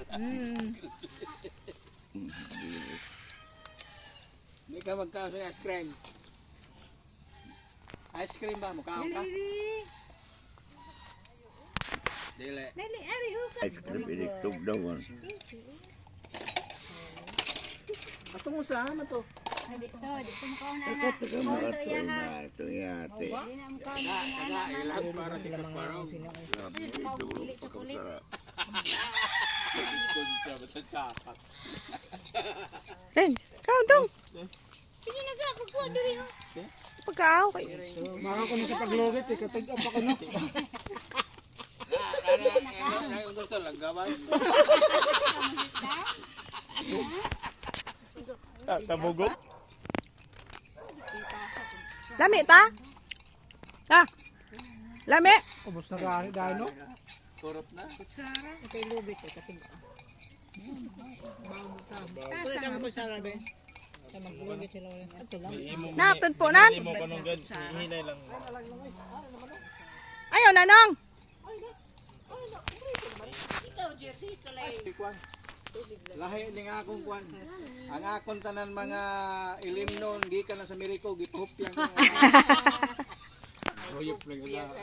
Hindi ka magkaso ng ice cream. Ice cream ba? Mukha ka? Dili. Ice cream iniktog daw. Ato mo sa ama to. Dito mo kauna Ito ka mga ito yate. Kaya ilag para si Kaparong. Grabe ito. Pagkakasarap. Kunsa ba sa kapat? Ren, kaon dong. Sige na ga, pagkuha diri ho. Pagkaaw kay. Maka ko na sa paglugit eh. Katag-up ako no. Ang gusto lang gawin. Tabugok. Lami ta? Ta. Lami. Ubus na dahil no? Kurot na. Kay lugit kay katig. Pwede ka magsara be. Maglugit sila. Ato lang. Naktod po nan. Mo ko nung gad. Hinay lang. Ayaw nanong. Ikaw jersey kalay. Lahi ning akong kwan. Ang akong tanan mga ilimnon gikan na sa Miracle gipupyan. Royop lang.